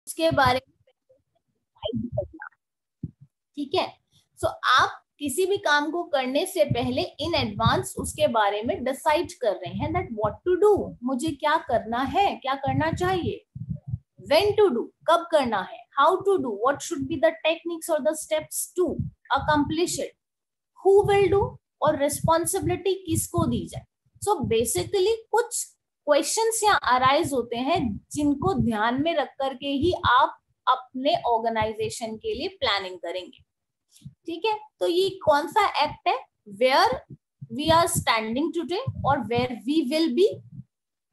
उसके बारे में डिसाइड करना। ठीक है, सो आप किसी भी काम को करने से पहले इन एडवांस उसके बारे में डिसाइड कर रहे हैं दैट व्हाट टू डू, मुझे क्या करना है, क्या करना चाहिए, when to do, कब करना है, how to do, what should be the techniques or the steps to accomplish it, who will do और responsibility किसको दी जाए। so basically कुछ क्वेश्चंस यहाँ अराइज होते हैं जिनको ध्यान में रख करके ही आप अपने ऑर्गेनाइजेशन के लिए प्लानिंग करेंगे। ठीक है, तो ये कौन सा एक्ट है, where we are standing today और where we will be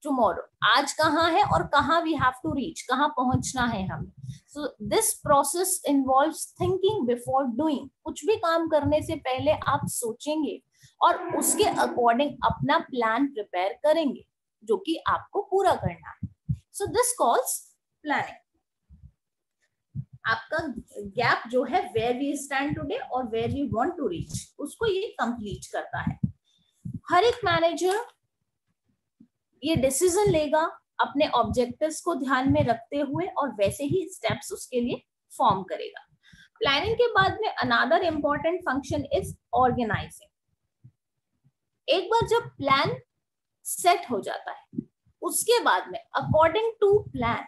tomorrow, आज कहाँ है और कहाँ वी हैव टू रीच, कहाँ पहुंचना है हमें। So this process involves thinking before doing, कुछ भी काम करने से पहले आप सोचेंगे और उसके अकॉर्डिंग अपना प्लान प्रिपेयर करेंगे जो कि आपको पूरा करना है। So this calls planning. आपका गैप जो है वेयर वी स्टैंड टुडे और where we want to reach, उसको ये कंप्लीट करता है। हर एक मैनेजर ये डिसीजन लेगा अपने ऑब्जेक्टिव्स को ध्यान में रखते हुए और वैसे ही स्टेप्स उसके लिए फॉर्म करेगा। प्लानिंग के बाद में another important function is organizing. एक बार जब प्लान सेट हो जाता है उसके बाद में according to plan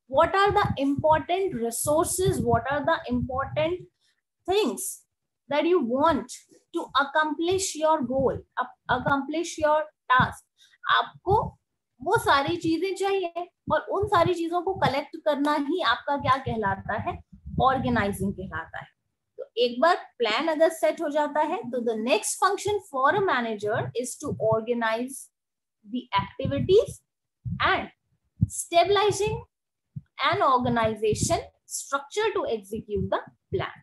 what are the important resources, what are the important things that you want to accomplish your goal, accomplish your task, आपको वो सारी चीजें चाहिए और उन सारी चीजों को कलेक्ट करना ही आपका क्या कहलाता है, ऑर्गेनाइजिंग कहलाता है। तो एक बार प्लान अगर सेट हो जाता है तो the next function for a manager is to organize the activities and stabilizing an organization structure to execute the plan.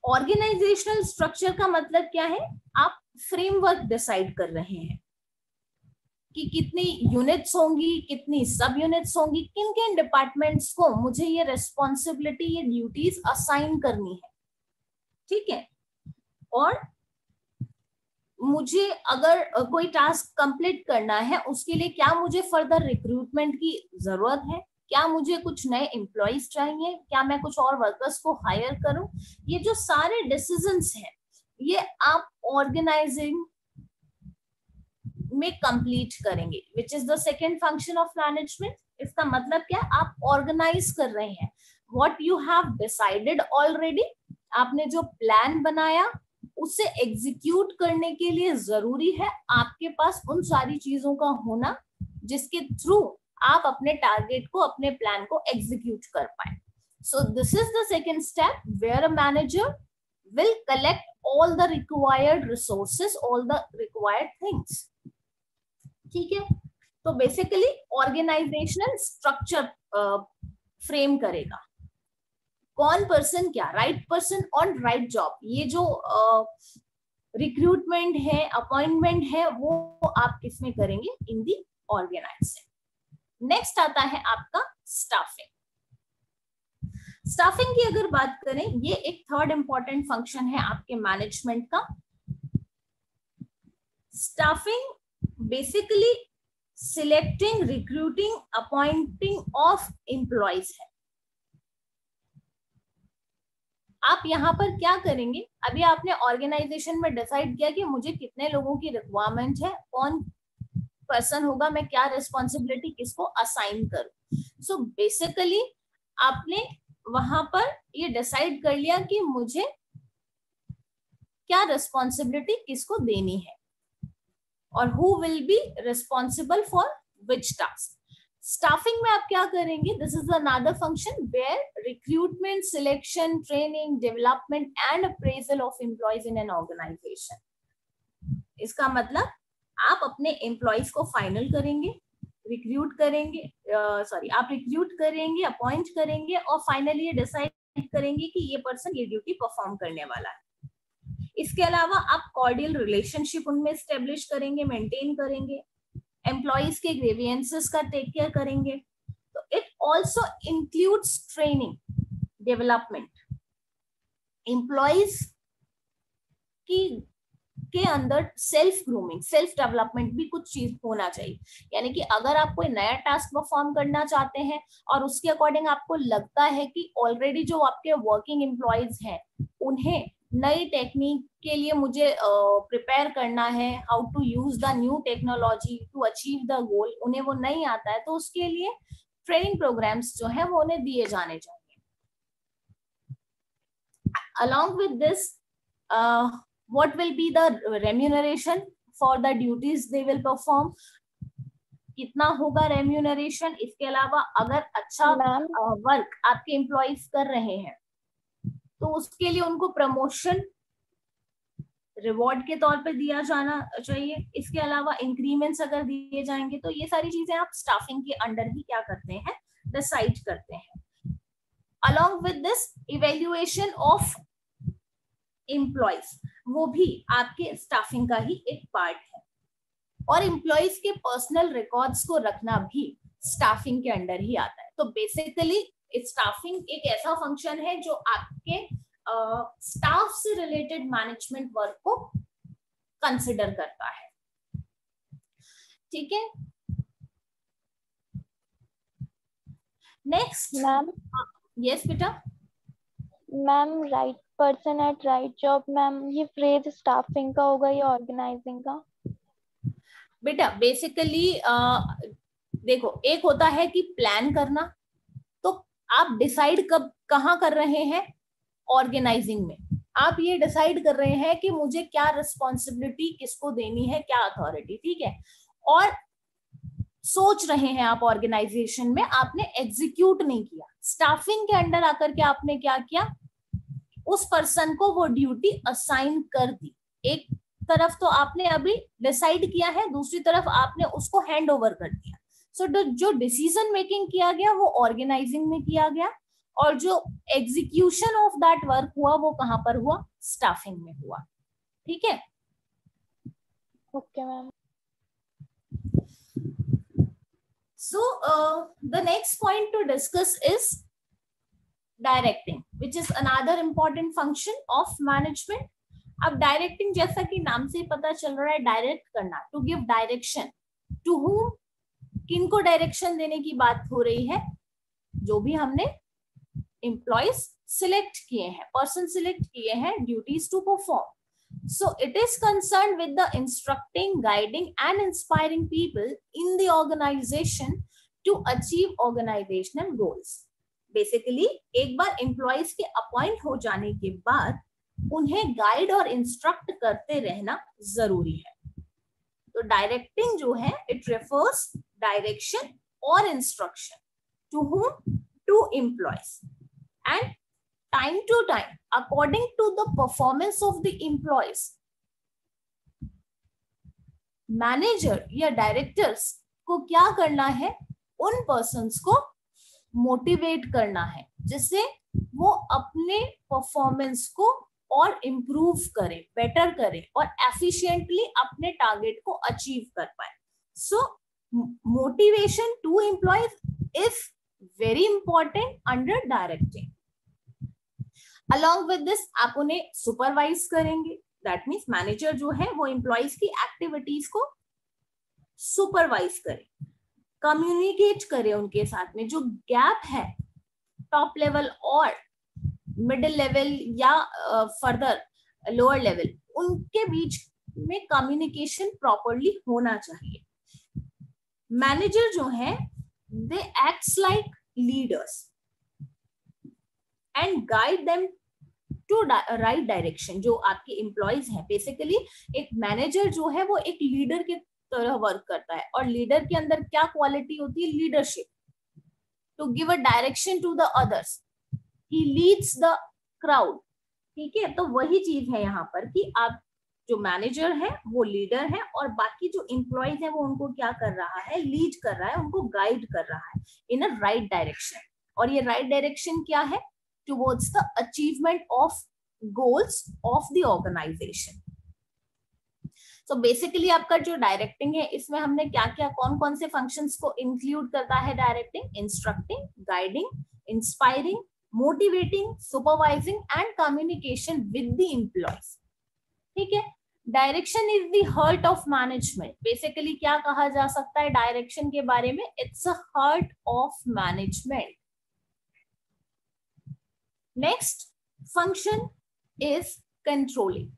Organizational structure का मतलब क्या है, आप फ्रेमवर्क डिसाइड कर रहे हैं कि कितनी यूनिट्स होंगी, कितनी सब यूनिट्स होंगी, किन किन डिपार्टमेंट्स को मुझे ये रेस्पॉन्सिबिलिटी, ये ड्यूटीज असाइन करनी है। ठीक है, और मुझे अगर कोई टास्क कंप्लीट करना है उसके लिए क्या मुझे फर्दर रिक्रूटमेंट की जरूरत है, क्या मुझे कुछ नए एम्प्लॉइज चाहिए, क्या मैं कुछ और वर्कर्स को हायर करूं, ये जो सारे डिसीजंस हैं ये आप ऑर्गेनाइजिंग में कंप्लीट करेंगे, which is the second function of management. इसका मतलब क्या, आप ऑर्गेनाइज कर रहे हैं what you have decided already, आपने जो प्लान बनाया उसे एग्जीक्यूट करने के लिए जरूरी है आपके पास उन सारी चीजों का होना जिसके थ्रू आप अपने टारगेट को, अपने प्लान को एग्जीक्यूट कर पाए। So this is the second step where a manager will collect all the required resources, all the required things. ठीक है, तो बेसिकली ऑर्गेनाइजेशनल स्ट्रक्चर फ्रेम करेगा, कौन पर्सन क्या, right person on right job, ये जो रिक्रूटमेंट है, अपॉइंटमेंट है, वो आप किसमें करेंगे, इन दी ऑर्गेनाइजेशन। नेक्स्ट आता है आपका स्टाफिंग। स्टाफिंग की अगर बात करें, ये एक थर्ड इंपॉर्टेंट फंक्शन है आपके मैनेजमेंट का। Staffing basically selecting, recruiting, appointing of employees है। आप यहाँ पर क्या करेंगे, अभी आपने ऑर्गेनाइजेशन में डिसाइड किया कि मुझे कितने लोगों की रिक्वायरमेंट है, कौन पर्सन होगा, मैं क्या रिस्पॉन्सिबिलिटी किसको असाइन करूं। सो बेसिकली आपने वहां पर ये डिसाइड कर लिया कि मुझे क्या रिस्पॉन्सिबिलिटी किसको देनी है और who will be responsible for which task. Staffing में आप क्या करेंगे, this is another function where recruitment, selection, training, development and appraisal of employees in an organization. इसका मतलब आप अपने एम्प्लॉइज को फाइनल करेंगे, रिक्रूट करेंगे, आप रिक्रूट करेंगे, अपॉइंट करेंगे और फाइनली ये डिसाइड करेंगे कि ये पर्सन ये ड्यूटी परफॉर्म करने वाला है। इसके अलावा आप कॉर्डियल रिलेशनशिप उनमें स्टेब्लिश करेंगे, मेंटेन करेंगे, एम्प्लॉइज के ग्रीवियंसेस का टेक केयर करेंगे। तो it also includes training, development, employees की के अंदर सेल्फ ग्रूमिंग, सेल्फ डेवलपमेंट भी कुछ चीज होना चाहिए। यानी कि अगर आप कोई नया टास्क परफॉर्म करना चाहते हैं और उसके अकॉर्डिंग आपको लगता है कि ऑलरेडी जो आपके वर्किंग एम्प्लॉयज हैं उन्हें नई टेक्निक के लिए मुझे प्रिपेयर करना है, how to use the new technology to achieve the goal, उन्हें वो नहीं आता है, तो उसके लिए ट्रेनिंग प्रोग्राम्स जो है वो उन्हें दिए जाने चाहिए। Along with this, what will be the remuneration for the duties they will perform? कितना होगा रेम्यूनरेशन? इसके अलावा अगर अच्छा वर्क आपके एम्प्लॉइज कर रहे हैं तो उसके लिए उनको प्रमोशन रिवॉर्ड के तौर पे दिया जाना चाहिए। इसके अलावा इंक्रीमेंट्स अगर दिए जाएंगे तो ये सारी चीजें आप स्टाफिंग के अंडर ही क्या करते हैं, डिसाइड करते हैं। Along with this, evaluation of employees, वो भी आपके स्टाफिंग का ही एक पार्ट है। और एम्प्लॉइज के पर्सनल रिकॉर्ड्स को रखना भी स्टाफिंग के अंडर ही आता है। तो बेसिकली स्टाफिंग एक ऐसा फंक्शन है जो आपके स्टाफ से रिलेटेड मैनेजमेंट वर्क को कंसिडर करता है। ठीक है, नेक्स्ट मैम। यस बेटा। Ma'am right person at right job, ma'am ये फ्रेज स्टाफिंग का होगा या ऑर्गेनाइजिंग का? बेटा बेसिकली देखो, एक होता है कि प्लान करना, तो आप डिसाइड कब कहाँ कर रहे हैं, ऑर्गेनाइजिंग में आप ये डिसाइड कर रहे हैं कि मुझे क्या रिस्पॉन्सिबिलिटी किसको देनी है, क्या अथॉरिटी, ठीक है, और सोच रहे हैं आप ऑर्गेनाइजेशन में, आपने एग्जीक्यूट नहीं किया। स्टाफिंग के अंडर आकर के आपने क्या किया, उस पर्सन को वो ड्यूटी असाइन कर दी। एक तरफ तो आपने अभी डिसाइड किया है, दूसरी तरफ आपने उसको हैंड ओवर कर दिया। सो जो डिसीजन मेकिंग किया गया वो ऑर्गेनाइजिंग में किया गया, और जो एग्जीक्यूशन ऑफ दैट वर्क हुआ वो कहां पर हुआ, स्टाफिंग में हुआ। ठीक है, okay ma'am. So the next point to discuss is directing, which is another important function of management. अब डायरेक्टिंग जैसा कि नाम से पता चल रहा है, डायरेक्ट करना, to give direction to whom, किनको डायरेक्शन देने की बात हो रही है, जो भी हमने एम्प्लॉयज सिलेक्ट किए हैं, पर्सन सिलेक्ट किए हैं duties to perform. So it is concerned with the instructing, guiding and inspiring people in the organization to achieve organizational goals. Basically एक बार एम्प्लॉयज के अपॉइंट हो जाने के बाद उन्हें गाइड और इंस्ट्रक्ट करते रहना जरूरी है. तो डायरेक्टिंग जो है, इट रेफर्स डायरेक्शन और instruction to whom, to employees, and time to time according to the performance of the employees. Manager या डायरेक्टर्स को क्या करना है, उन पर्सन्स को मोटिवेट करना है जिससे वो अपने परफॉर्मेंस को और इम्प्रूव करे, बेटर करे और एफिशिएंटली अपने टारगेट को अचीव कर पाए. So motivation to employees is very important under directing. Along with this आप उन्हें सुपरवाइज करेंगे. दैट मीन्स मैनेजर जो है वो एम्प्लॉयज की एक्टिविटीज को सुपरवाइज करे, कम्युनिकेट करे उनके साथ में. जो गैप है टॉप लेवल और मिडिल लेवल या फर्दर लोअर लेवल, उनके बीच में कम्युनिकेशन प्रॉपरली होना चाहिए. मैनेजर जो है, they acts like leaders and guide them to right direction. जो आपके एम्प्लॉयज हैं, बेसिकली एक मैनेजर जो है वो एक लीडर की तरह वर्क करता है, और लीडर के अंदर क्या क्वालिटी होती है, leadership, to give a direction to the others, he leads the crowd. ठीक है, तो वही चीज है यहाँ पर कि आप जो मैनेजर है वो लीडर है, और बाकी जो एम्प्लॉयज है वो उनको क्या कर रहा है, लीड कर रहा है, उनको गाइड कर रहा है इन अ राइट डायरेक्शन. और ये राइट डायरेक्शन क्या है, towards the achievement of goals of the organization. So basically आपका जो डायरेक्टिंग है, इसमें हमने क्या क्या, कौन कौन से फंक्शंस को इंक्लूड करता है directing, instructing, guiding, inspiring, motivating, supervising and communication with the employees. ठीक है, direction is the heart of management. Basically क्या कहा जा सकता है डायरेक्शन के बारे में? It's a heart of management. Next function is controlling.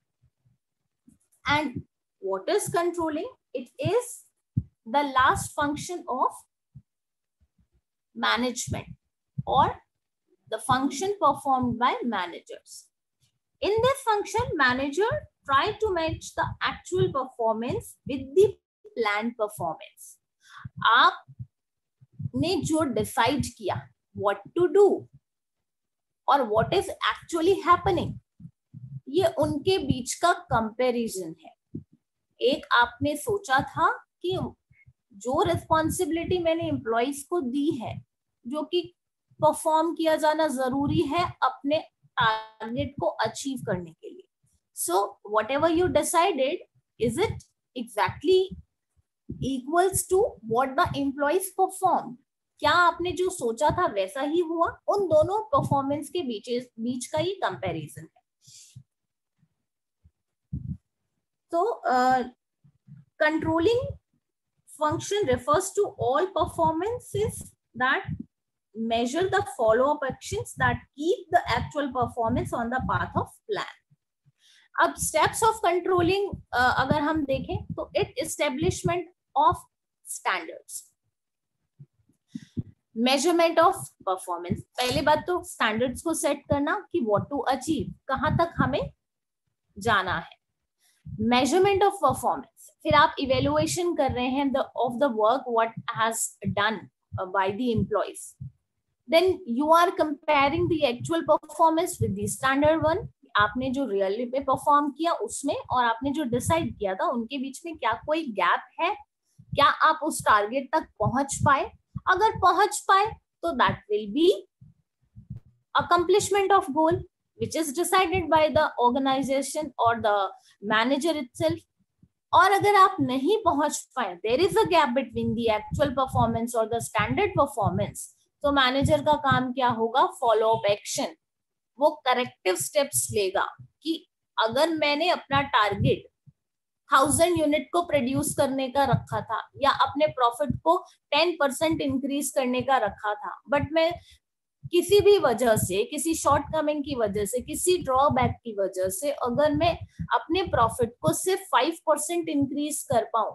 And what is controlling? It is the last function of management or the function performed by managers. In this function, manager try to match the actual performance with the planned performance. आपने जो decide किया what to do और what is actually happening, ये उनके बीच का comparison है. एक आपने सोचा था कि जो रिस्पॉन्सिबिलिटी मैंने एम्प्लॉइज को दी है, जो कि परफॉर्म किया जाना जरूरी है अपने टारगेट को अचीव करने के लिए. So whatever you decided, is it exactly equals to what the employees perform? क्या आपने जो सोचा था वैसा ही हुआ? उन दोनों परफॉर्मेंस के बीच का ही कंपैरिजन है. So, controlling function refers to all performances that measure the follow-up actions that keep the actual performance on the path of plan. अब steps of controlling अगर हम देखें तो it establishment of standards, measurement of performance. पहली बात तो standards को set करना कि what to achieve, कहाँ तक हमें जाना है. measurement of performance, फिर आप evaluation कर रहे हैं of the work what has done by the employees. Then you are comparing the actual performance with the standard one. आपने जो रियली पे परफॉर्म किया उसमें और आपने जो डिसाइड किया था उनके बीच में क्या कोई गैप है? क्या आप उस टारगेट तक पहुंच पाए? अगर पहुंच पाए तो that will B accomplishment of goal which is decided by the organization or the manager itself. और अगर आप नहीं पहुंच पाए, there is a gap between the actual performance or the standard performance, तो मैनेजर का काम क्या होगा? Follow up action. वो करेक्टिव स्टेप्स लेगा कि अगर मैंने अपना टारगेट 1000 यूनिट को प्रोड्यूस करने का रखा था या अपने प्रॉफिट को 10% इंक्रीज करने का रखा था, बट मैं किसी भी वजह से, किसी शॉर्ट कमिंग की वजह से, किसी ड्रॉबैक की वजह से अगर मैं अपने प्रॉफिट को सिर्फ 5% इंक्रीज कर पाऊं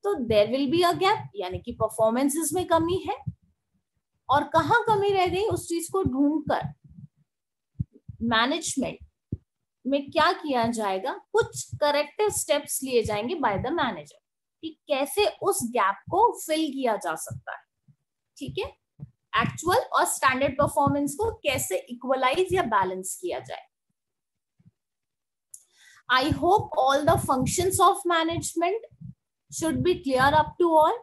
तो there will be a gap, यानी कि परफॉर्मेंसेस में कमी है. और कहाँ कमी रह गई उस चीज को ढूंढकर मैनेजमेंट में क्या किया जाएगा? कुछ करेक्टिव स्टेप्स लिए जाएंगे बाय द मैनेजर कि कैसे उस गैप को फिल किया जा सकता है. ठीक है, एक्चुअल और स्टैंडर्ड परफॉर्मेंस को कैसे इक्वलाइज या बैलेंस किया जाए. I hope all the functions of management should be clear up to all.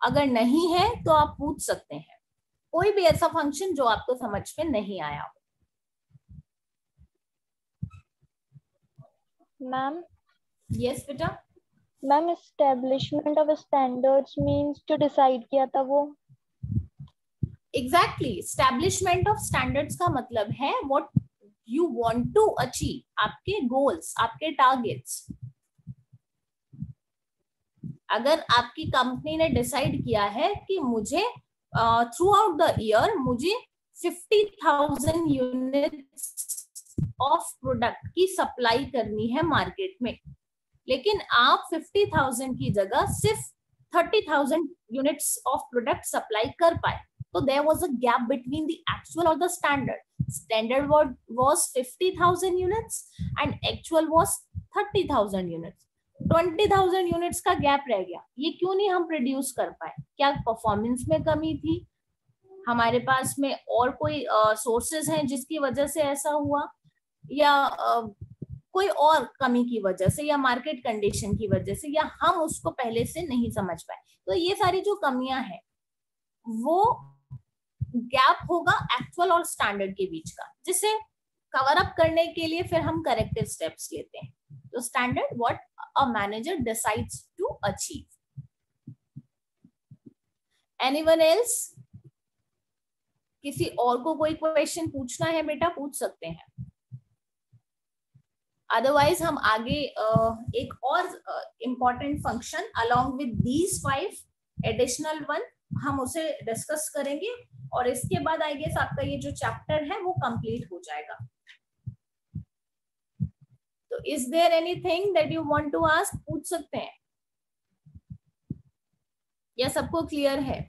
अगर नहीं है तो आप पूछ सकते हैं कोई भी ऐसा फंक्शन जो आपको समझ में नहीं आया हो. मैम. यस बेटा. Ma'am, establishment of standards means जो डिसाइड किया था वो. एग्जैक्टली, एस्टैब्लिशमेंट ऑफ स्टैंडर्ड्स का मतलब है what you want to achieve, आपके गोल्स, आपके टारगेट्स. अगर आपकी कंपनी ने डिसाइड किया है कि मुझे थ्रू आउट द ईयर मुझे 50,000 यूनिट्स ऑफ प्रोडक्ट की सप्लाई करनी है मार्केट में, लेकिन आप 50,000 की जगह सिर्फ 30,000 यूनिट्स ऑफ प्रोडक्ट सप्लाई कर पाए, तो there was a gap between the actual or the standard. Standard was 50,000 units and actual was 30,000 units. 20,000 units का गैप रह गया. ये क्यों नहीं हम प्रोड्यूस कर पाए? क्या परफॉर्मेंस में कमी थी? हमारे पास में और कोई सोर्सेज हैं जिसकी वजह से ऐसा हुआ, या कोई और कमी की वजह से, या मार्केट कंडीशन की वजह से, या हम उसको पहले से नहीं समझ पाए? तो ये सारी जो कमियां हैं वो गैप होगा एक्चुअल और स्टैंडर्ड के बीच का, जिसे कवर अप करने के लिए फिर हम करेक्टिव स्टेप्स लेते हैं. तो standard what a manager decides to achieve. Anyone else? किसी और को कोई क्वेश्चन पूछना है बेटा, पूछ सकते हैं. अदरवाइज हम आगे एक और important function along with these 5 additional one हम उसे डिस्कस करेंगे, और इसके बाद आई गेस आपका ये जो चैप्टर है वो कंप्लीट हो जाएगा। तो is there anything that you want to ask, पूछ सकते हैं, या सबको क्लियर है?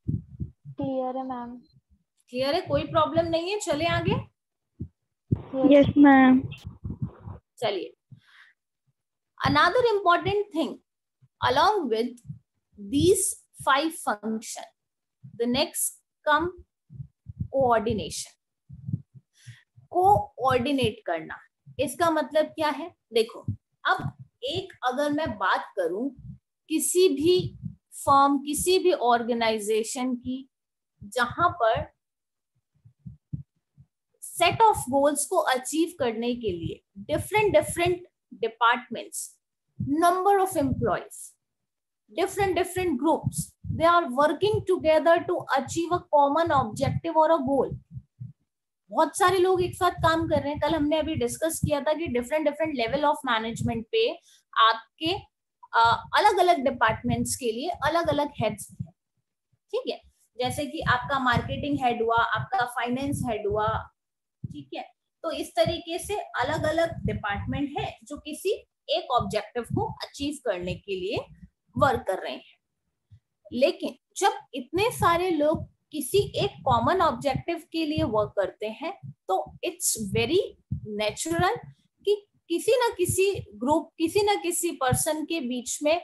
क्लियर है मैम। क्लियर है, कोई प्रॉब्लम नहीं है, चले आगे। Yes ma'am. चलिए, another important thing along with these 5 function, the next come coordination। Coordinate करना, इसका मतलब क्या है? देखो, अब एक अगर मैं बात करूं किसी भी फर्म, किसी भी ऑर्गेनाइजेशन की, जहां पर सेट ऑफ गोल्स को अचीव करने के लिए different different departments, number of employees, different groups, they are working together to achieve a common objective or a goal। बहुत सारे लोग एक साथ काम कर रहे हैं। कल हमने अभी डिस्कस किया था कि डिफरेंट लेवल ऑफ मैनेजमेंट पे आपके अलग अलग डिपार्टमेंट्स के लिए अलग अलग हेड्स हैं, ठीक है? जैसे कि आपका मार्केटिंग हेड हुआ, आपका फाइनेंस हेड हुआ, ठीक है? तो इस तरीके से अलग अलग डिपार्टमेंट है जो किसी एक ऑब्जेक्टिव को अचीव करने के लिए वर्क कर रहे हैं। लेकिन जब इतने सारे लोग किसी एक कॉमन ऑब्जेक्टिव के लिए वर्क करते हैं तो इट्स वेरी नेचुरल कि किसी ना किसी ग्रुप, किसी ना किसी पर्सन के बीच में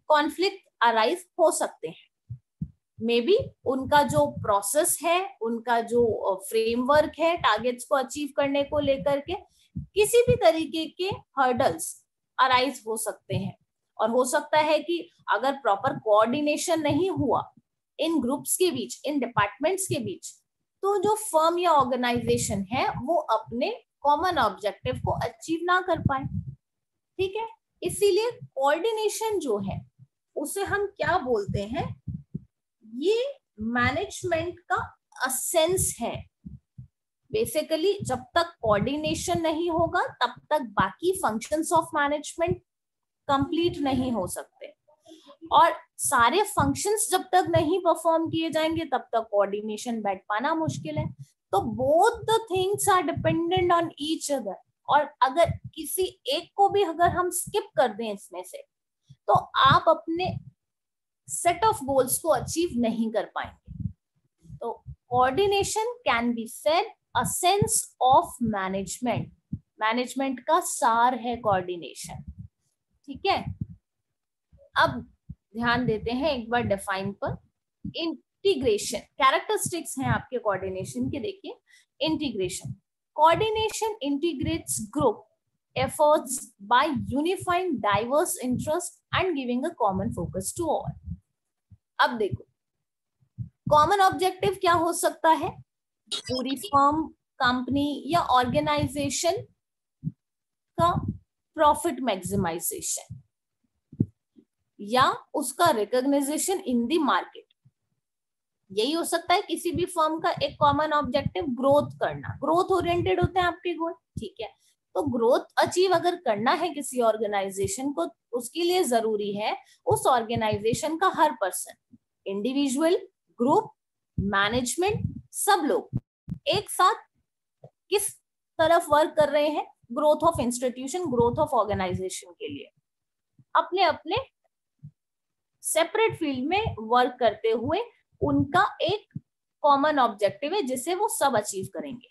कॉन्फ्लिक्ट अराइज हो सकते हैं। मे बी उनका जो प्रोसेस है, उनका जो फ्रेमवर्क है टारगेट्स को अचीव करने को लेकर के, किसी भी तरीके के हर्डल्स अराइज हो सकते हैं। और हो सकता है कि अगर प्रॉपर कोऑर्डिनेशन नहीं हुआ इन ग्रुप्स के बीच, इन डिपार्टमेंट्स के बीच, तो जो फर्म या ऑर्गेनाइजेशन है वो अपने कॉमन ऑब्जेक्टिव को अचीव ना कर पाए, ठीक है? इसीलिए कोऑर्डिनेशन जो है उसे हम क्या बोलते हैं? ये मैनेजमेंट का एसेंस है। बेसिकली जब तक कोऑर्डिनेशन नहीं होगा तब तक बाकी फंक्शंस ऑफ मैनेजमेंट कंप्लीट नहीं हो सकते, और सारे फंक्शंस जब तक नहीं परफॉर्म किए जाएंगे तब तक कोऑर्डिनेशन बैठ पाना मुश्किल है। तो both the things are dependent on each other, और अगर किसी एक को भी अगर हम स्किप कर दें इसमें से, तो आप अपने सेट ऑफ गोल्स को अचीव नहीं कर पाएंगे। तो coordination can be said a sense of management. Management का सार है कोऑर्डिनेशन, ठीक है? अब ध्यान देते हैं एक बार डिफाइन पर। इंटीग्रेशन कैरेक्टरिस्टिक्स हैं आपके कोऑर्डिनेशन के। देखिए, integration, coordination integrates group efforts by unifying diverse interests and giving a common focus to all। अब देखो, कॉमन ऑब्जेक्टिव क्या हो सकता है? पूरी फर्म, कंपनी या ऑर्गेनाइजेशन का प्रॉफिट मैक्सिमाइजेशन या उसका रिकॉग्नाइजेशन इन द मार्केट। यही हो सकता है किसी भी फर्म का एक कॉमन ऑब्जेक्टिव, ग्रोथ करना। ग्रोथ ओरिएंटेड होते हैं आपके गोल, ठीक है? तो ग्रोथ अचीव अगर करना है किसी ऑर्गेनाइजेशन को, उसके लिए जरूरी है उस ऑर्गेनाइजेशन का हर पर्सन, इंडिविजुअल, ग्रुप, मैनेजमेंट, सब लोग एक साथ किस तरफ वर्क कर रहे हैं? Growth of institution, growth of organization के लिए अपने अपने सेपरेट फील्ड में वर्क करते हुए उनका एक कॉमन ऑब्जेक्टिव है जिसे वो सब अचीव करेंगे।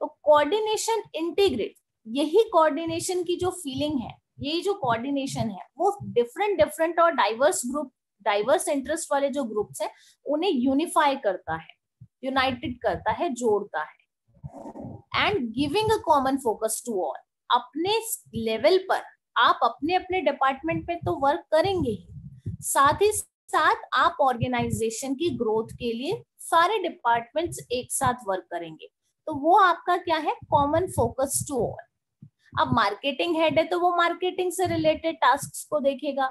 तो कोऑर्डिनेशन इंटीग्रेट, यही कोऑर्डिनेशन की जो फीलिंग है, यही जो कोऑर्डिनेशन है, वो डिफरेंट और डाइवर्स ग्रुप, डाइवर्स इंटरेस्ट वाले जो ग्रुप्स हैं उन्हें यूनिफाई करता है, यूनाइटेड करता है, जोड़ता है। And giving a common focus to all. अपने लेवल पर आप अपने अपने डिपार्टमेंट में तो वर्क करेंगे ही, साथ ही साथ आप ऑर्गेनाइजेशन की ग्रोथ के लिए सारे डिपार्टमेंट्स एक साथ वर्क करेंगे। तो वो आपका क्या है? Common focus to all. अब मार्केटिंग हेड है तो वो मार्केटिंग से रिलेटेड टास्क को देखेगा,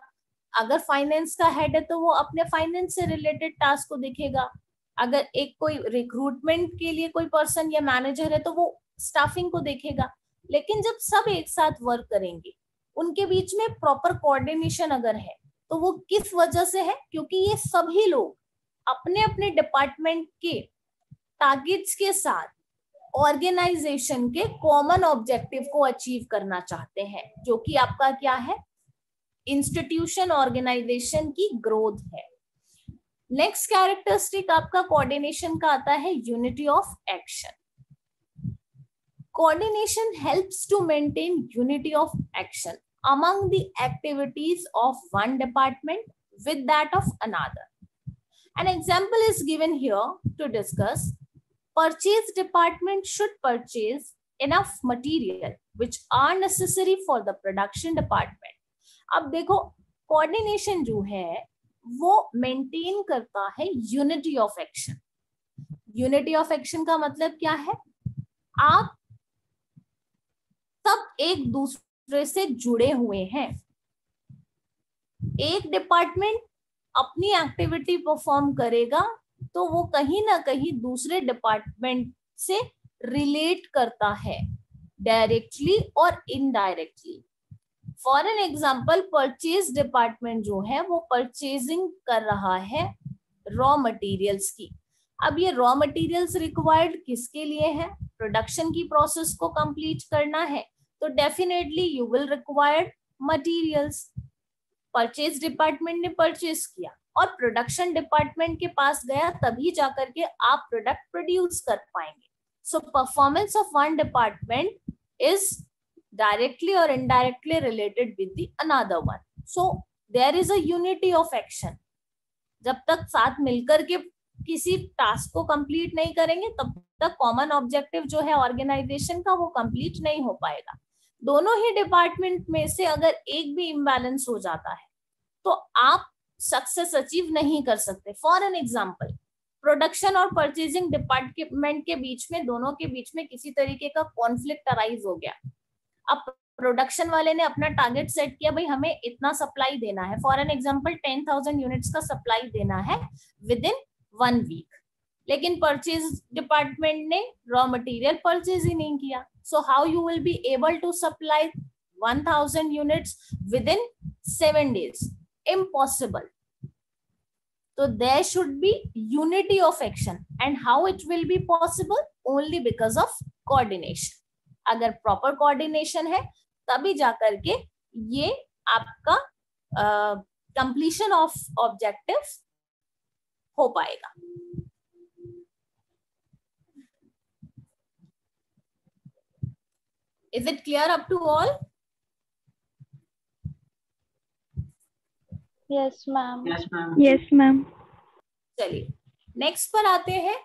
अगर फाइनेंस का हेड है तो वो अपने फाइनेंस से रिलेटेड टास्क को देखेगा, अगर एक कोई रिक्रूटमेंट के लिए कोई पर्सन या मैनेजर है तो वो स्टाफिंग को देखेगा, लेकिन जब सब एक साथ वर्क करेंगे, उनके बीच में प्रॉपर कोऑर्डिनेशन अगर है, तो वो किस वजह से है? क्योंकि ये सभी लोग अपने अपने डिपार्टमेंट के टारगेट्स के साथ ऑर्गेनाइजेशन के कॉमन ऑब्जेक्टिव को अचीव करना चाहते हैं, जो कि आपका क्या है? इंस्टीट्यूशन ऑर्गेनाइजेशन की ग्रोथ है। नेक्स्ट कैरेक्टरिस्टिक आपका कोऑर्डिनेशन का आता है unity of action. Coordination helps to maintain unity of action among the activities of one department with that of another. An example is given here to discuss. Purchase department should purchase enough material which are necessary for the production department. अब देखो, coordination जो है वो maintain करता है unity of action. Unity of action का मतलब क्या है? आप सब एक दूसरे से जुड़े हुए हैं। एक डिपार्टमेंट अपनी एक्टिविटी परफॉर्म करेगा तो वो कहीं ना कहीं दूसरे डिपार्टमेंट से रिलेट करता है, डायरेक्टली और indirectly. For an example, purchase department जो है वो परचेजिंग कर रहा है रॉ मटेरियल्स की। अब ये रॉ मटेरियल्स रिक्वायर्ड किसके लिए है? प्रोडक्शन की प्रोसेस को कंप्लीट करना है, तो definitely you will require materials. Purchase department ने परचेज किया और प्रोडक्शन डिपार्टमेंट के पास गया, तभी जाकर के आप प्रोडक्ट प्रोड्यूस कर पाएंगे। So performance of one department is directly or indirectly related with the another one. So there is a unity of action. जब तक साथ मिलकर के किसी टास्क को कंप्लीट नहीं करेंगे, तब तक कॉमन ऑब्जेक्टिव जो है ऑर्गेनाइजेशन का वो कंप्लीट नहीं हो पाएगा। दोनों ही डिपार्टमेंट में से अगर एक भी इम्बैलेंस हो जाता है तो आप सक्सेस अचीव नहीं कर सकते। फॉर एन एग्जाम्पल, प्रोडक्शन और परचेजिंग डिपार्टमेंट के बीच में, दोनों के बीच में किसी तरीके का कॉन्फ्लिक्ट अराइज हो गया। अब प्रोडक्शन वाले ने अपना टारगेट सेट किया, भाई हमें इतना सप्लाई देना है, फॉर एन एग्जांपल 10,000 यूनिट्स का सप्लाई देना है विद इन 1 वीक, लेकिन परचेज डिपार्टमेंट ने रॉ मटेरियल परचेज ही नहीं किया। So how you will be able to supply 1,000 units within 7 days? Impossible. तो there should be unity of action, and how it will be possible? Only because of coordination. अगर proper coordination है तभी जाकर के ये आपका completion of objectives हो पाएगा। Is it clear up to all? Yes ma'am. Yes ma'am. चलिए नेक्स्ट पर आते हैं।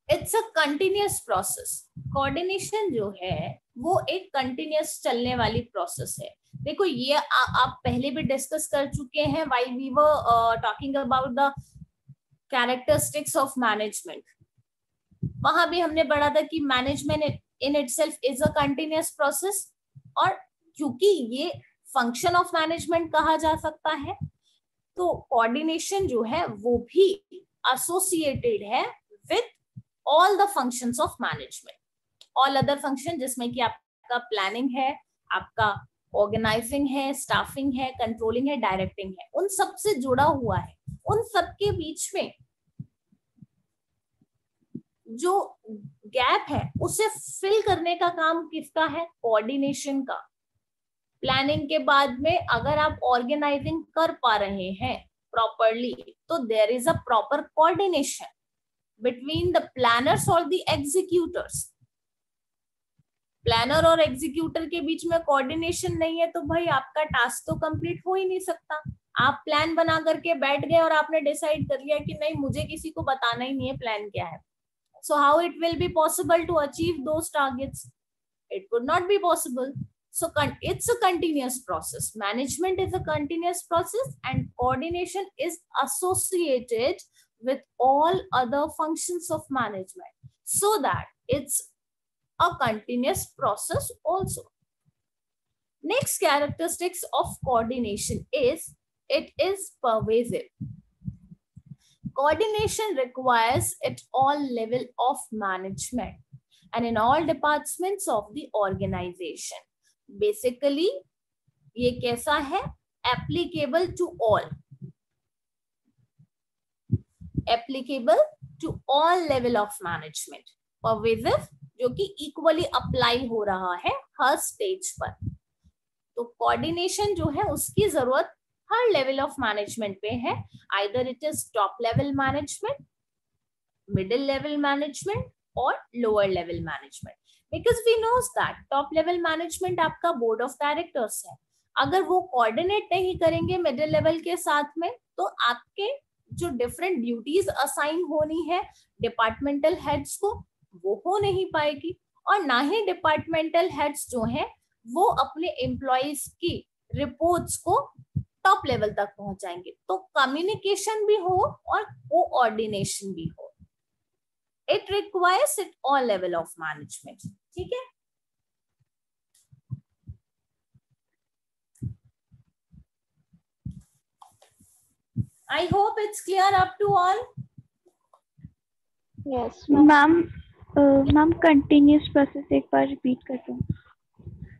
It's a continuous process. Coordination जो है वो एक कंटिन्यूअस चलने वाली प्रोसेस है। देखो ये आप पहले भी डिस्कस कर चुके हैं while we were talking about the characteristics of management. वहां भी हमने पढ़ा था कि management in itself is a continuous process, और क्योंकि ये फंक्शन ऑफ मैनेजमेंट कहा जा सकता है, तो कोऑर्डिनेशन जो है वो भी एसोसिएटेड है with all the functions of management, all other function, जिसमें कि आपका प्लानिंग है, आपका ऑर्गेनाइजिंग है, स्टाफिंग है, कंट्रोलिंग है, डायरेक्टिंग है, उन सब से जुड़ा हुआ है। उन सब के बीच में जो गैप है उसे फिल करने का काम किसका है? कोऑर्डिनेशन का। प्लानिंग के बाद में अगर आप ऑर्गेनाइजिंग कर पा रहे हैं प्रॉपरली, तो there is a proper coordination between the planners or the executors. Planner और एग्जीक्यूटर के बीच में कोऑर्डिनेशन नहीं है तो भाई आपका टास्क तो कंप्लीट हो ही नहीं सकता। आप प्लान बना करके बैठ गए और आपने डिसाइड कर लिया कि नहीं, मुझे किसी को बताना ही नहीं है प्लान क्या है, so how it will be possible to achieve those targets? It would not be possible. So it's a continuous process. Management is a continuous process, and coordination is associated with all other functions of management, so that it's a continuous process also. Next characteristics of coordination is it is pervasive. Coordination requires at all level of management and in all departments of the organization. Basically, ये कैसा है? Applicable to all. Applicable to all level of management. Pervasive, जो कि equally apply हो रहा है हर stage पर. तो coordination जो है उसकी जरूरत हर लेवल ऑफ मैनेजमेंट पे है. Either it is top level management, middle level management और lower level management. Because we knows that top level management आपका बोर्ड ऑफ डायरेक्टर्स है. अगर वो कोऑर्डिनेट नहीं करेंगे मिडिल लेवल के साथ में, तो आपके जो डिफरेंट ड्यूटीज असाइन होनी है डिपार्टमेंटल हेड्स को, वो हो नहीं पाएगी. और ना ही डिपार्टमेंटल हेड्स जो है वो अपने एम्प्लॉइज की रिपोर्ट्स को टॉप लेवल तक पहुंचाएंगे. तो कम्युनिकेशन भी हो और कोऑर्डिनेशन भी हो. It requires at all level of management. ठीक है. I hope it's clear up to all. Yes ma'am. Ma'am continuous process एक बार रिपीट कर दो.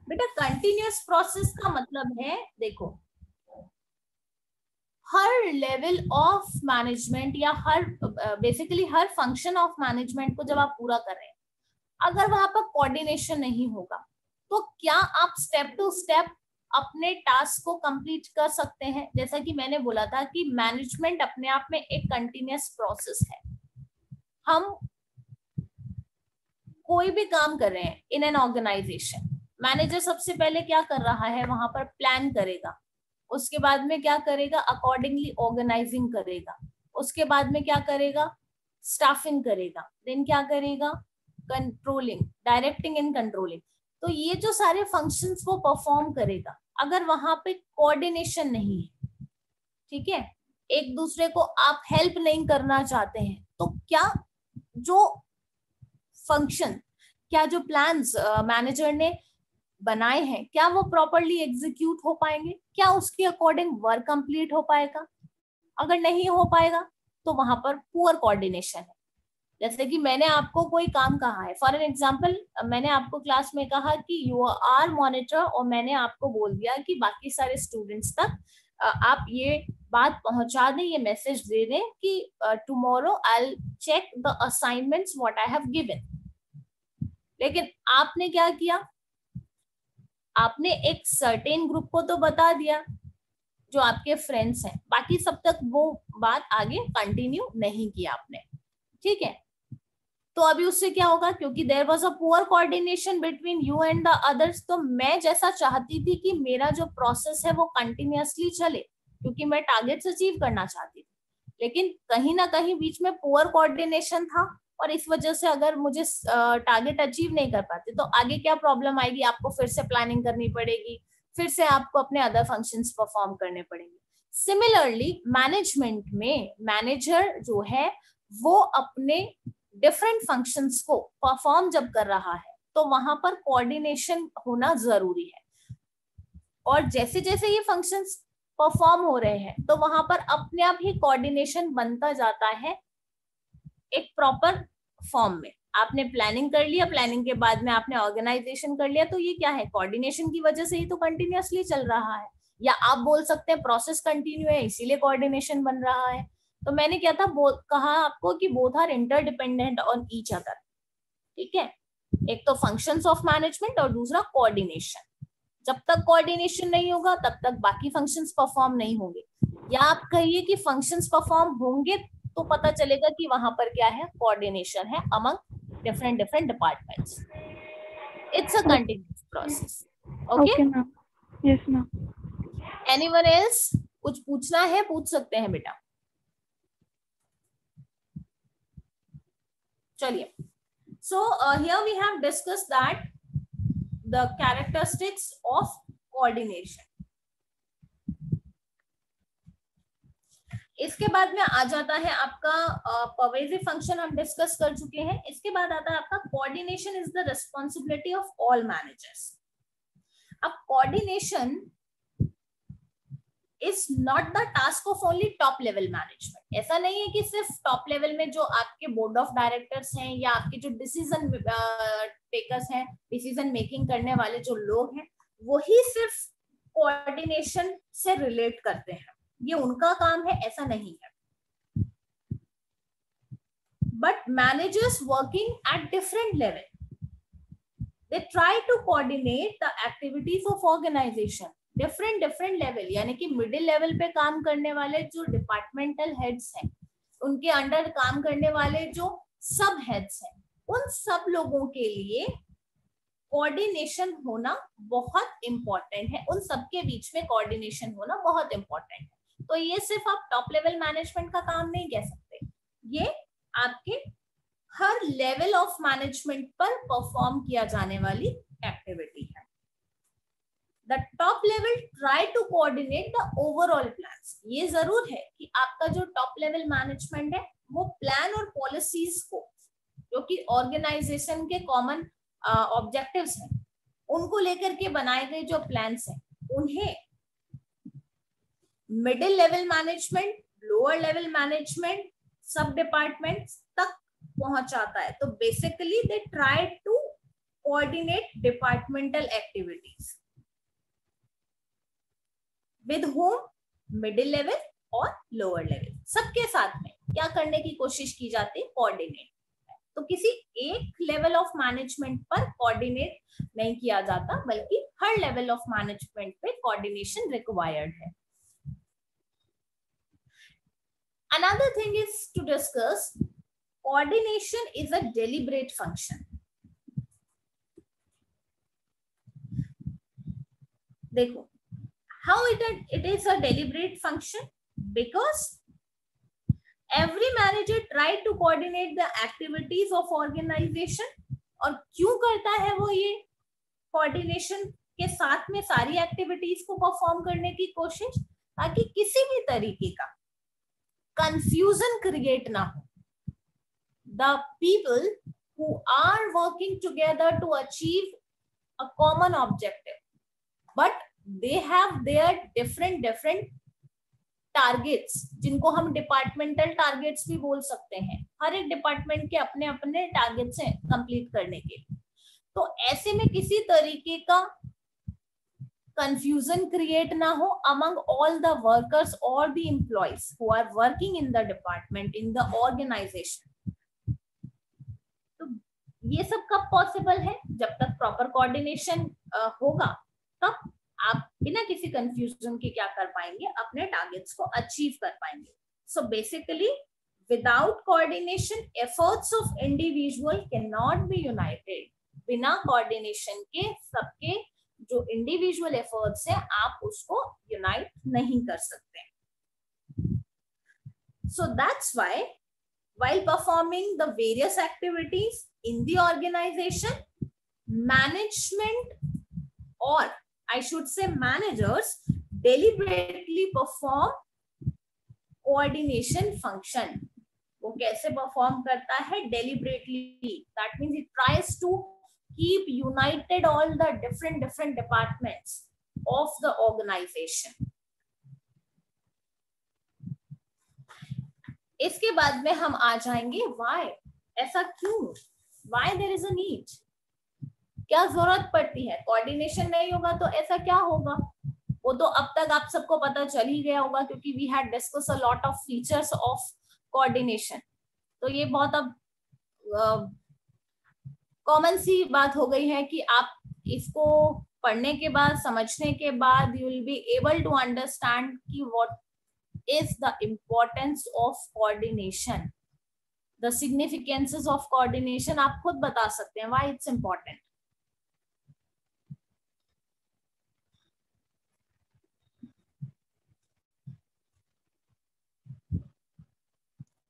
बेटा कंटिन्यूस प्रोसेस का मतलब है, देखो, हर लेवल ऑफ मैनेजमेंट या हर बेसिकली हर फंक्शन ऑफ मैनेजमेंट को जब आप पूरा कर रहे हैं, अगर वहां पर कोऑर्डिनेशन नहीं होगा तो क्या आप स्टेप टू स्टेप अपने टास्क को कंप्लीट कर सकते हैं? जैसा कि मैंने बोला था कि मैनेजमेंट अपने आप में एक कंटिन्यूअस प्रोसेस है. हम कोई भी काम कर रहे हैं इन एन ऑर्गेनाइजेशन, मैनेजर सबसे पहले क्या कर रहा है? वहां पर प्लान करेगा. उसके बाद में क्या करेगा? अकॉर्डिंगली ऑर्गेनाइजिंग करेगा. उसके बाद में क्या करेगा? स्टाफिंग करेगा. देन क्या करेगा? Controlling, directing and controlling. तो ये जो सारे फंक्शंस वो परफॉर्म करेगा. अगर वहां पे कोऑर्डिनेशन नहीं है, ठीक है, एक दूसरे को आप हेल्प नहीं करना चाहते हैं, तो क्या जो फंक्शन, क्या जो प्लान्स मैनेजर ने बनाए हैं, क्या वो प्रॉपरली एग्जीक्यूट हो पाएंगे? क्या उसके अकॉर्डिंग वर्क कंप्लीट हो पाएगा? अगर नहीं हो पाएगा तो वहां पर पुअर कोऑर्डिनेशन है. जैसे कि मैंने आपको कोई काम कहा है, फॉर एन एग्जांपल मैंने आपको क्लास में कहा कि यू आर मॉनिटर, और मैंने आपको बोल दिया कि बाकी सारे स्टूडेंट्स तक आप ये बात पहुंचा दें, ये मैसेज दे दें कि tomorrow I will check the assignments what I have given. लेकिन आपने क्या किया? आपने एक सर्टेन ग्रुप को तो बता दिया जो आपके फ्रेंड्स हैं, बाकी सब तक वो बात आगे कंटिन्यू नहीं किया आपने. ठीक है. तो अभी उससे क्या होगा? क्योंकि there was a poor coordination between you and the others. तो मैं जैसा चाहती थी कि मेरा जो प्रोसेस है वो कंटिन्यूअसली चले, क्योंकि मैं टारगेट्स अचीव करना चाहती थी, लेकिन कहीं ना कहीं बीच में पुअर कोऑर्डिनेशन था, और इस वजह से अगर मुझे टारगेट अचीव नहीं कर पाते तो आगे क्या प्रॉब्लम आएगी? आपको फिर से प्लानिंग करनी पड़ेगी, फिर से आपको अपने अदर फंक्शंस परफॉर्म करने पड़ेंगे. सिमिलरली मैनेजमेंट में मैनेजर जो है वो अपने डिफरेंट फंक्शंस को परफॉर्म जब कर रहा है तो वहां पर कोऑर्डिनेशन होना जरूरी है. और जैसे जैसे ये फंक्शंस परफॉर्म हो रहे हैं तो वहां पर अपने आप ही कोऑर्डिनेशन बनता जाता है एक प्रॉपर फॉर्म में. आपने प्लानिंग कर लिया, प्लानिंग के बाद में आपने ऑर्गेनाइजेशन कर लिया, तो ये क्या है? कोऑर्डिनेशन की वजह से ही तो कंटिन्यूअसली चल रहा है. या आप बोल सकते हैं प्रोसेस कंटिन्यू है इसीलिए कोऑर्डिनेशन बन रहा है. तो मैंने क्या था कहा आपको कि both are interdependent on each other. ठीक है. एक तो फंक्शंस ऑफ मैनेजमेंट और दूसरा कोऑर्डिनेशन. जब तक कोऑर्डिनेशन नहीं होगा तब तक बाकी फंक्शंस परफॉर्म नहीं होंगे. या आप कहिए कि फंक्शंस परफॉर्म होंगे तो पता चलेगा कि वहां पर क्या है? कोऑर्डिनेशन है among different departments. It's a continuous process. Okay ma'am. Yes ma'am. Anyone else? कुछ पूछना है पूछ सकते हैं बेटा. चलिए. So here we have discussed that the characteristics of coordination. इसके बाद में आ जाता है आपका pervasive function हम डिस्कस कर चुके हैं. इसके बाद आता है आपका coordination is the responsibility of all managers. अब coordination is not the task of only top level management. ऐसा नहीं है कि सिर्फ टॉप लेवल में जो आपके बोर्ड ऑफ डायरेक्टर्स हैं या आपके जो डिसीजन टेकर्स हैं, डिसीजन मेकिंग करने वाले जो लोग हैं, वही सिर्फ कोऑर्डिनेशन से रिलेट करते हैं, ये उनका काम है, ऐसा नहीं है। But managers working at different level, they try to coordinate the activities of organization different level, यानी कि मिडिल लेवल पे काम करने वाले जो डिपार्टमेंटल हेड्स हैं, उनके अंडर काम करने वाले जो सब हेड्स हैं, उन सब लोगों के लिए कोऑर्डिनेशन होना बहुत इंपॉर्टेंट है, उन सबके बीच में कोऑर्डिनेशन होना बहुत इंपॉर्टेंट है। तो ये सिर्फ आप टॉप लेवल मैनेजमेंट का काम नहीं कह सकते, ये आपके हर लेवल ऑफ मैनेजमेंट पर परफॉर्म किया जाने वाली एक्टिविटी है। The top level try to coordinate the overall plans. ये जरूर है कि आपका जो टॉप लेवल मैनेजमेंट है वो प्लान और पॉलिसीज को, जो कि ऑर्गेनाइजेशन के कॉमन ऑब्जेक्टिव्स हैं, उनको लेकर के बनाए गए जो प्लान्स हैं, उन्हें middle level management, lower level management, सब डिपार्टमेंट्स तक पहुंचाता है। तो basically they try to coordinate departmental activities with home, middle level और लोअर लेवल, सबके साथ में क्या करने की कोशिश की जाती है, कोऑर्डिनेट। तो किसी एक लेवल ऑफ मैनेजमेंट पर कोऑर्डिनेट नहीं किया जाता, बल्कि हर लेवल ऑफ मैनेजमेंट पे कोऑर्डिनेशन रिक्वायर्ड है। Another thing is to discuss, coordination is a deliberate function. देखो, how it is a deliberate function? Because every manager try to coordinate the activities of organization. और क्यों करता है वो ये coordination के साथ में सारी एक्टिविटीज को परफॉर्म करने की कोशिश, ताकि किसी भी तरीके का कंफ्यूजन क्रिएट ना हो। The people who are working together to achieve a common objective, but they have their different targets, जिनको हम डिपार्टमेंटल टारगेट्स भी बोल सकते हैं। हर एक डिपार्टमेंट के अपने अपने टारगेट्स हैं कंप्लीट करने के। तो ऐसे में किसी तरीके का कंफ्यूजन क्रिएट ना हो अमंग ऑल द वर्कर्स और the employees who are working in the department, in the organization. तो ये सब कब पॉसिबल है, जब तक प्रॉपर कोऑर्डिनेशन होगा, तब आप बिना किसी कंफ्यूजन के क्या कर पाएंगे, अपने टारगेट्स को अचीव कर पाएंगे। So basically without coordination efforts of individual can not be united. बिना कोऑर्डिनेशन के सबके जो इंडिविजुअल एफर्ट्स हैं, आप उसको यूनाइट नहीं कर सकते। So that's why while performing the various activities in the organization, management, or I should say managers, deliberately perform coordination function. वो कैसे परफॉर्म करता है, deliberately, that means it tries to keep united all the different departments of the organization. इसके बाद में हम आ जाएंगे why, ऐसा क्यों, why there is a need, क्या जरूरत पड़ती है। कोऑर्डिनेशन नहीं होगा तो ऐसा क्या होगा, वो तो अब तक आप सबको पता चल ही गया होगा, क्योंकि we had discuss a lot of features of coordination. तो ये बहुत अब कॉमन सी बात हो गई है कि आप इसको पढ़ने के बाद, समझने के बाद, you will be able to understand कि what is the importance of coordination, the significances of coordination आप खुद बता सकते हैं why it's important.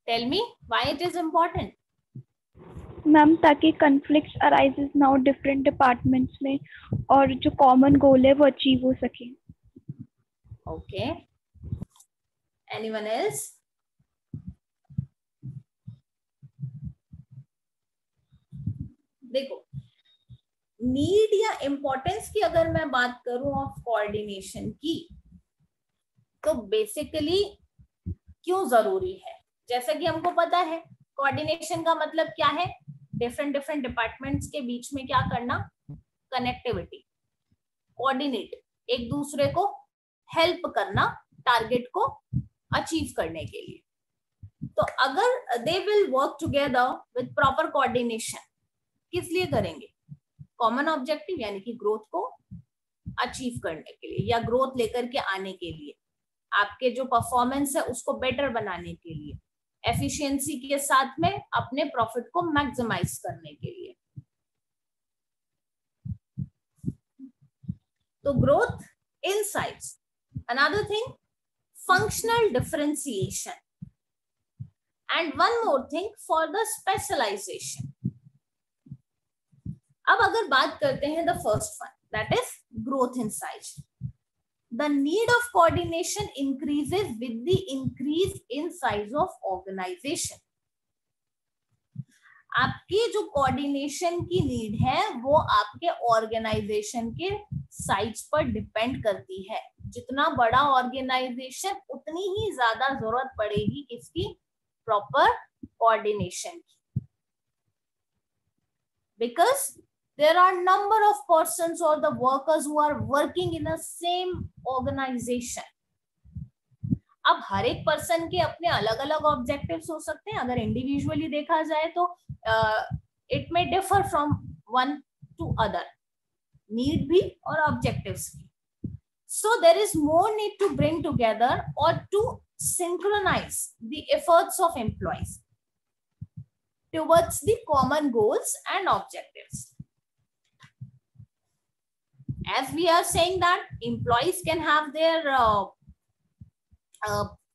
Tell me why it is important. Ma'am ताकि conflicts arises now different departments में और जो common goal है वो achieve हो सके. Okay. Anyone else? देखो, नीड या इम्पोर्टेंस की अगर मैं बात करूं ऑफ कोऑर्डिनेशन की, तो बेसिकली क्यों जरूरी है? जैसा कि हमको पता है कोऑर्डिनेशन का मतलब क्या है, डिफरेंट डिफरेंट डिपार्टमेंट्स के बीच में क्या करना, कनेक्टिविटी, कोऑर्डिनेट, एक दूसरे को हेल्प करना टारगेट को अचीव करने के लिए। तो अगर they will work together with proper coordination, किस लिए करेंगे? कॉमन ऑब्जेक्टिव यानी कि ग्रोथ को अचीव करने के लिए या ग्रोथ लेकर के आने के लिए, आपके जो परफॉर्मेंस है उसको बेटर बनाने के लिए, एफिशिएंसी के साथ में अपने प्रॉफिट को मैक्सिमाइज करने के लिए। तो growth, insights, another thing functional differentiation, and one more thing for the specialization. अब अगर बात करते हैं the first one, that is growth insights. The need of coordination increases with the increase in size of organization. आपकी जो coordination की need है वो आपके ऑर्गेनाइजेशन के साइज पर डिपेंड करती है। जितना बड़ा ऑर्गेनाइजेशन उतनी ही ज्यादा जरूरत पड़ेगी किसकी? प्रॉपर कोऑर्डिनेशन की। Because there are number of persons or the workers who are working in a same organization. अब हर एक पर्सन के अपने अलग अलग ऑब्जेक्टिव्स हो सकते हैं। अगर इंडिविजुअली देखा जाए तो it may differ from one to other, need भी और ऑब्जेक्टिव्स भी। So there is more need to bring together और to synchronize the efforts of employees towards the common goals and objectives. As we are saying that employees can have their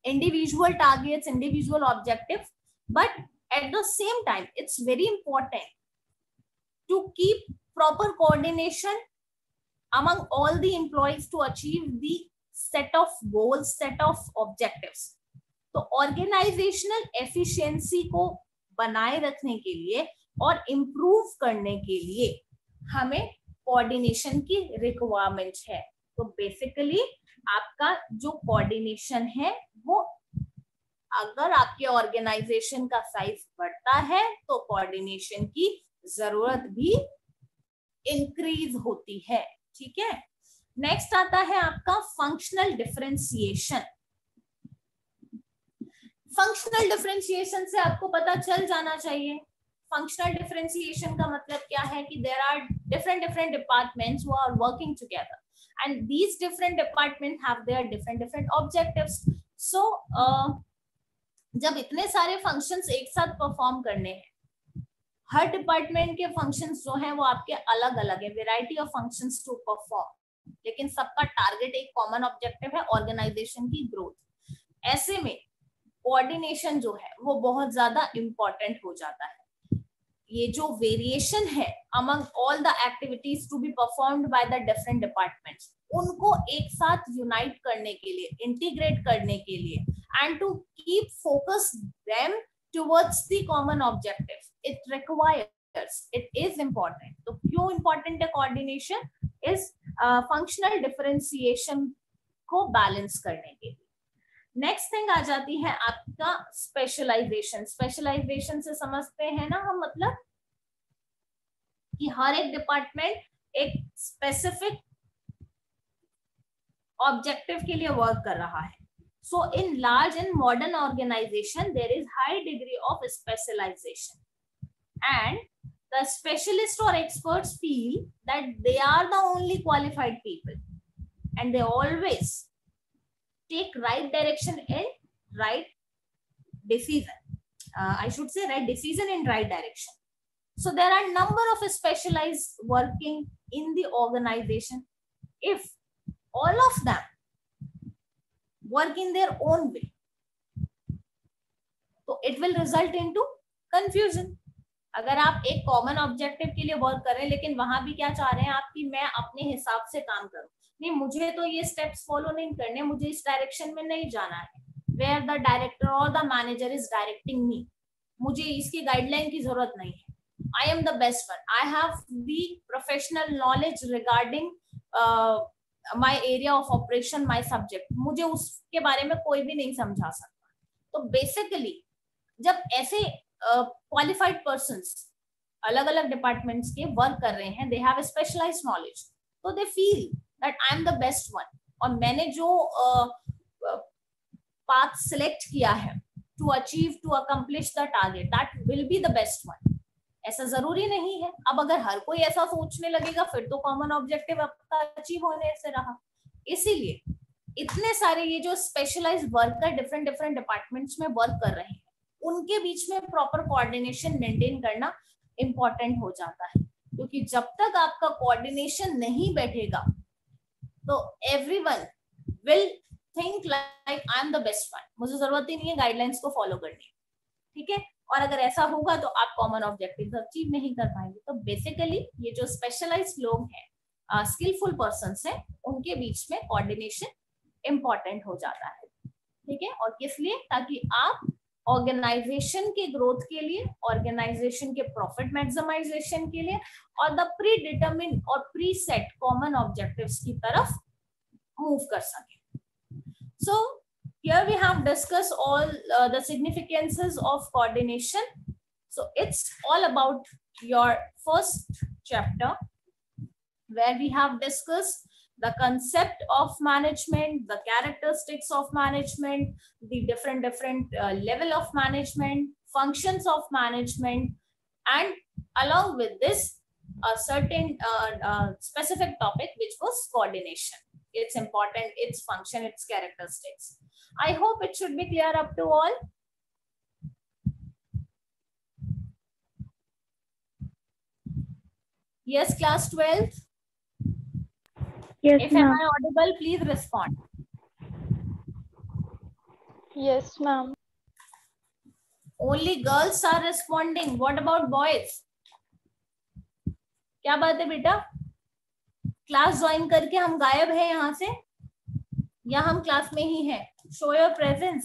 individual targets, individual objectives, but at the same time it's very important to keep proper coordination among all the employees to achieve the set of goals, set of objectives. तो organizational efficiency को बनाए रखने के लिए और improve करने के लिए हमें कोऑर्डिनेशन की रिक्वायरमेंट है। तो बेसिकली आपका जो कोऑर्डिनेशन है वो, अगर आपके ऑर्गेनाइजेशन का साइज बढ़ता है तो कोऑर्डिनेशन की जरूरत भी इंक्रीज होती है। ठीक है, नेक्स्ट आता है आपका फंक्शनल डिफरेंशिएशन। फंक्शनल डिफरेंशिएशन से आपको पता चल जाना चाहिए फंक्शनल डिफरेंशिएशन का मतलब क्या है कि there are different different departments who are working together and these different department have their different different objectives. So जब इतने सारे फंक्शंस एक साथ परफॉर्म करने हैं, हर डिपार्टमेंट के फंक्शंस जो हैं वो आपके अलग अलग है, variety of functions to perform, लेकिन सबका टारगेट एक कॉमन ऑब्जेक्टिव है, ऑर्गेनाइजेशन की ग्रोथ। ऐसे में कोऑर्डिनेशन जो है वो बहुत ज्यादा इंपॉर्टेंट हो जाता है। ये जो वेरिएशन है among all the activities to be performed by the different departments, उनको एक साथ यूनाइट करने के लिए, इंटीग्रेट करने के लिए, and to keep focus them towards the common objective, it requires, it is important. तो क्यों important है कोऑर्डिनेशन? इस फंक्शनल डिफरेंशिएशन को बैलेंस करने के लिए। नेक्स्ट थिंग आ जाती है आपका स्पेशलाइजेशन। स्पेशलाइजेशन से समझते हैं ना हम, मतलब कि हर एक डिपार्टमेंट एक स्पेसिफिक ऑब्जेक्टिव के लिए वर्क कर रहा है। So in large and modern organisation there is high degree of specialisation and the specialists or experts feel that they are the only qualified people and they always take right direction in right decision. I should say right decision in right direction. So there are number of specialized working in the organization. If all of them work in their own way, so it will result into confusion. अगर आप एक common objective के लिए work कर रहे हैं लेकिन वहां भी क्या चाह रहे हैं आप कि मैं अपने हिसाब से काम करूं, नहीं मुझे तो ये स्टेप्स फॉलो नहीं करने, मुझे इस डायरेक्शन में नहीं जाना है, वेयर द डायरेक्टर और द मैनेजर इज डायरेक्टिंग मी, मुझे इसकी गाइडलाइन की जरूरत नहीं है, आई am the best one, I have the professional knowledge regarding my area of operation, my subject, मुझे उसके बारे में कोई भी नहीं समझा सकता। तो बेसिकली जब ऐसे क्वालिफाइड पर्संस अलग अलग डिपार्टमेंट्स के वर्क कर रहे हैं, दे हैव स्पेशलाइज्ड नॉलेज, तो they feel that I am the best one, और मैंने जो पाथ सिलेक्ट किया है to achieve, to accomplish the target, that will be the best one. ऐसा जरूरी नहीं है। अब अगर हर कोई ऐसा सोचने लगेगा फिर तो कॉमन ऑब्जेक्टिव आपका अचीव होने से रहा। इसीलिए इतने सारे ये जो specialized worker different different departments में वर्क कर रहे हैं, उनके बीच में प्रॉपर कोऑर्डिनेशन मेंटेन करना इंपॉर्टेंट हो जाता है, क्योंकि जब तक आपका कोऑर्डिनेशन नहीं बैठेगा तो everyone will think like I am the best one, मुझे जरूरत ही नहीं है गाइडलाइंस को फॉलो करने की, ठीक है। और अगर ऐसा होगा तो आप कॉमन ऑब्जेक्टिव्स अचीव नहीं कर पाएंगे। तो बेसिकली ये जो स्पेशलाइज्ड लोग हैं, स्किलफुल पर्सन्स हैं, उनके बीच में कोऑर्डिनेशन इंपॉर्टेंट हो जाता है, ठीक है। और किस लिए? ताकि आप ऑर्गेनाइजेशन के ग्रोथ के लिए, ऑर्गेनाइजेशन के प्रॉफिट मैक्सिमाइजेशन के लिए और द प्री डिटरमिन और प्री सेट कॉमन ऑब्जेक्टिव्स की तरफ मूव कर सके। So here we have discussed all the significances of coordination. So it's all about your first chapter where we have discussed the concept of management, the characteristics of management, the different level of management, functions of management, and along with this a certain specific topic which was coordination, its important, its function, its characteristics. I hope it should be clear up to all. Yes, class 12th. Yes, If am ma'am. I audible, please respond. Yes, ma'am. Only girls are responding. What about boys? क्या बात है बेटा? Class join करके हम गायब हैं यहाँ से या हम क्लास में ही हैं? Show your presence.